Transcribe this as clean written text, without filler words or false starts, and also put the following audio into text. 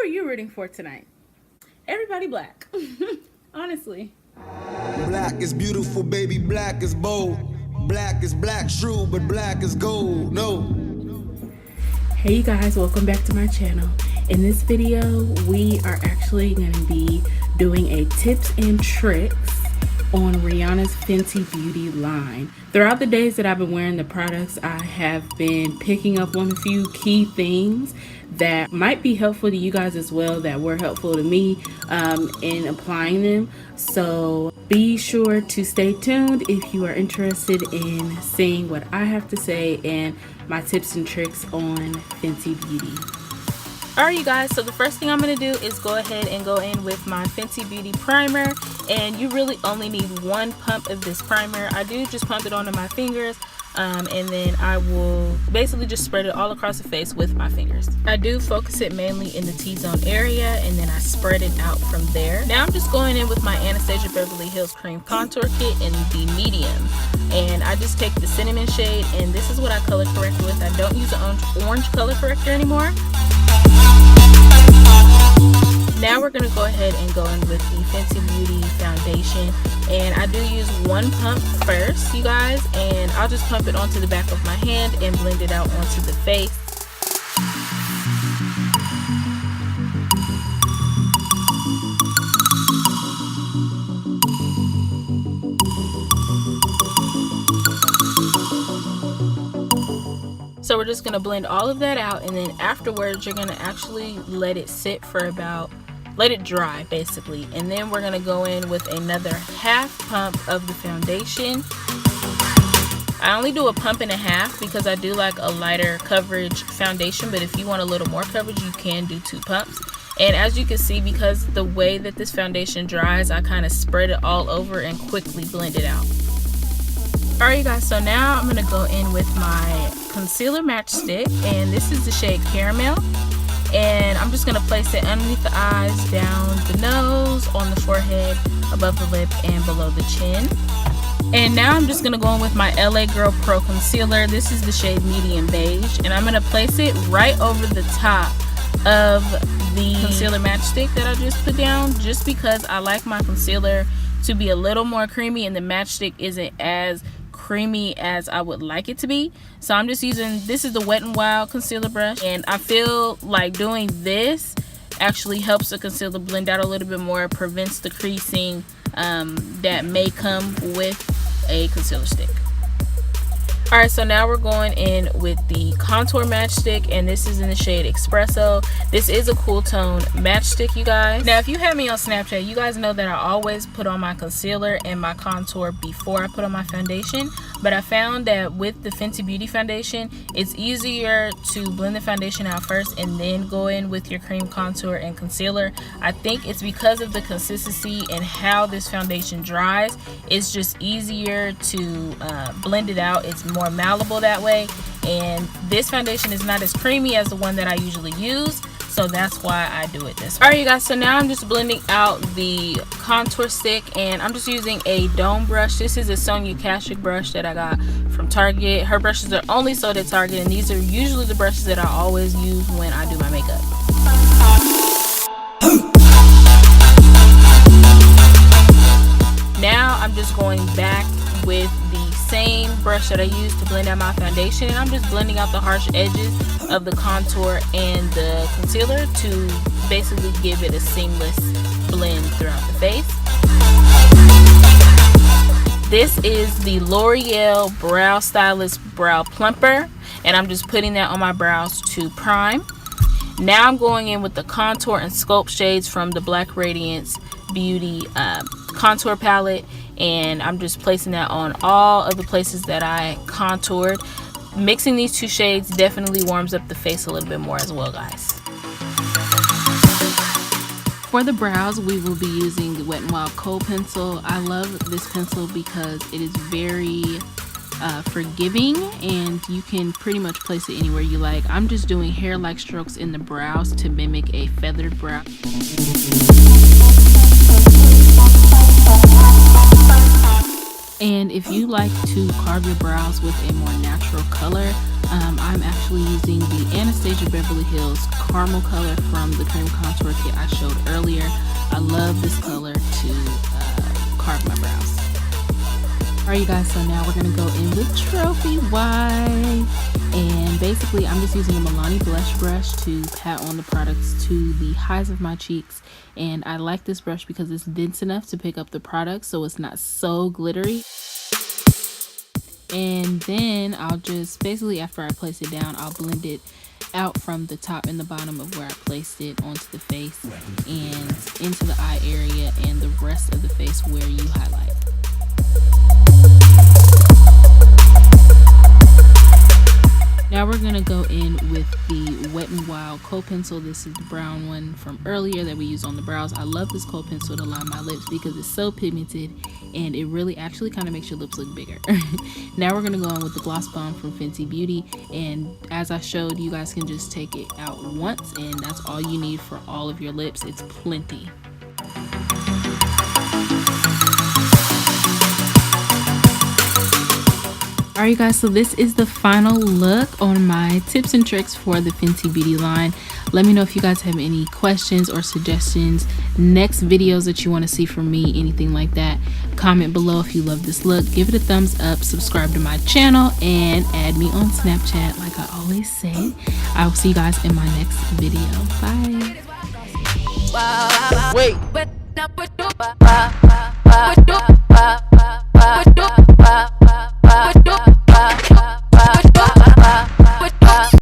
are you rooting for tonight? Everybody black. Honestly. Black is beautiful, baby, black is bold. Black is black, true, but black is gold, no. Hey you guys, welcome back to my channel. In this video, we are actually going to be doing a tips and tricks on Rihanna's Fenty Beauty line. Throughout the days that I've been wearing the products, I have been picking up on a few key things that might be helpful to you guys as well, that were helpful to me in applying them. So be sure to stay tuned if you are interested in seeing what I have to say and my tips and tricks on Fenty Beauty. Alright you guys, so the first thing I'm going to do is go ahead and go in with my Fenty Beauty primer, and you really only need one pump of this primer. I do just pump it onto my fingers, and then I will basically just spread it all across the face with my fingers. I do focus it mainly in the T-zone area, and then I spread it out from there. Now I'm just going in with my Anastasia Beverly Hills Cream Contour Kit in the medium, and I just take the cinnamon shade, and this is what I color correct with. I don't use the orange color corrector anymore. Now we're going to go ahead and go in with the Fenty Beauty foundation, and I do use one pump first, you guys, and I'll just pump it onto the back of my hand and blend it out onto the face. So we're just going to blend all of that out, and then afterwards you're going to actually let it sit for about, let it dry basically, and then we're going to go in with another half pump of the foundation. I only do a pump and a half because I do like a lighter coverage foundation, but if you want a little more coverage you can do 2 pumps. And as you can see, because the way that this foundation dries, I kind of spread it all over and quickly blend it out. Alright you guys, so now I'm going to go in with my concealer matchstick, and this is the shade Caramel, and I'm just going to place it underneath the eyes, down the nose, on the forehead, above the lip, and below the chin. And now I'm just going to go in with my LA Girl Pro Concealer. This is the shade Medium Beige, and I'm going to place it right over the top of the concealer matchstick that I just put down, just because I like my concealer to be a little more creamy and the matchstick isn't as creamy as I would like it to be. So I'm just using, this is the Wet n Wild concealer brush, and I feel like doing this actually helps the concealer blend out a little bit more, prevents the creasing that may come with a concealer stick. Alright, so now we're going in with the contour matchstick, and this is in the shade Espresso. This is a cool tone matchstick, you guys. Now if you have me on Snapchat, you guys know that I always put on my concealer and my contour before I put on my foundation, but I found that with the Fenty Beauty foundation, it's easier to blend the foundation out first and then go in with your cream contour and concealer. I think it's because of the consistency and how this foundation dries. It's just easier to blend it out. It's more malleable that way, and this foundation is not as creamy as the one that I usually use, so that's why I do it this way. Alright you guys, so now I'm just blending out the contour stick, and I'm just using a dome brush. This is a Sonia Kashuk brush that I got from Target. Her brushes are only sold at Target, and these are usually the brushes that I always use when I do my makeup. Now I'm just going back with the same brush that I used to blend out my foundation, and I'm just blending out the harsh edges of the contour and the concealer to basically give it a seamless blend throughout the face. This is the L'Oreal Brow Stylist Brow Plumper, and I'm just putting that on my brows to prime. Now I'm going in with the contour and sculpt shades from the Black Radiance Beauty contour palette, and I'm just placing that on all of the places that I contoured. Mixing these 2 shades definitely warms up the face a little bit more as well, guys. For the brows, we will be using the Wet n Wild Kohl pencil. I love this pencil because it is very forgiving, and you can pretty much place it anywhere you like. I'm just doing hair-like strokes in the brows to mimic a feathered brow. And if you like to carve your brows with a more natural color, I'm actually using the Anastasia Beverly Hills caramel color from the cream contour kit I showed earlier. I love this color to carve my brows. Alright you guys, so now we're going to go in with Trophy White. And basically I'm just using a MYLANIELANIEE blush brush to pat on the products to the highs of my cheeks. And I like this brush because it's dense enough to pick up the product so it's not so glittery. And then I'll just basically, after I place it down, I'll blend it out from the top and the bottom of where I placed it onto the face and into the eye area and the rest of the face where you highlight. Now we're going to go in with the Wet n Wild kohl pencil. This is the brown one from earlier that we used on the brows. I love this kohl pencil to line my lips because it's so pigmented and it really actually kind of makes your lips look bigger. Now we're going to go in with the Gloss Bomb from Fenty Beauty, and as I showed, you guys can just take it out once and that's all you need for all of your lips. It's plenty. Alright guys, so this is the final look on my tips and tricks for the Fenty Beauty line. Let me know if you guys have any questions or suggestions, next videos that you want to see from me, anything like that. Comment below if you love this look, give it a thumbs up, subscribe to my channel, and add me on Snapchat like I always say. I will see you guys in my next video. Bye. Wait.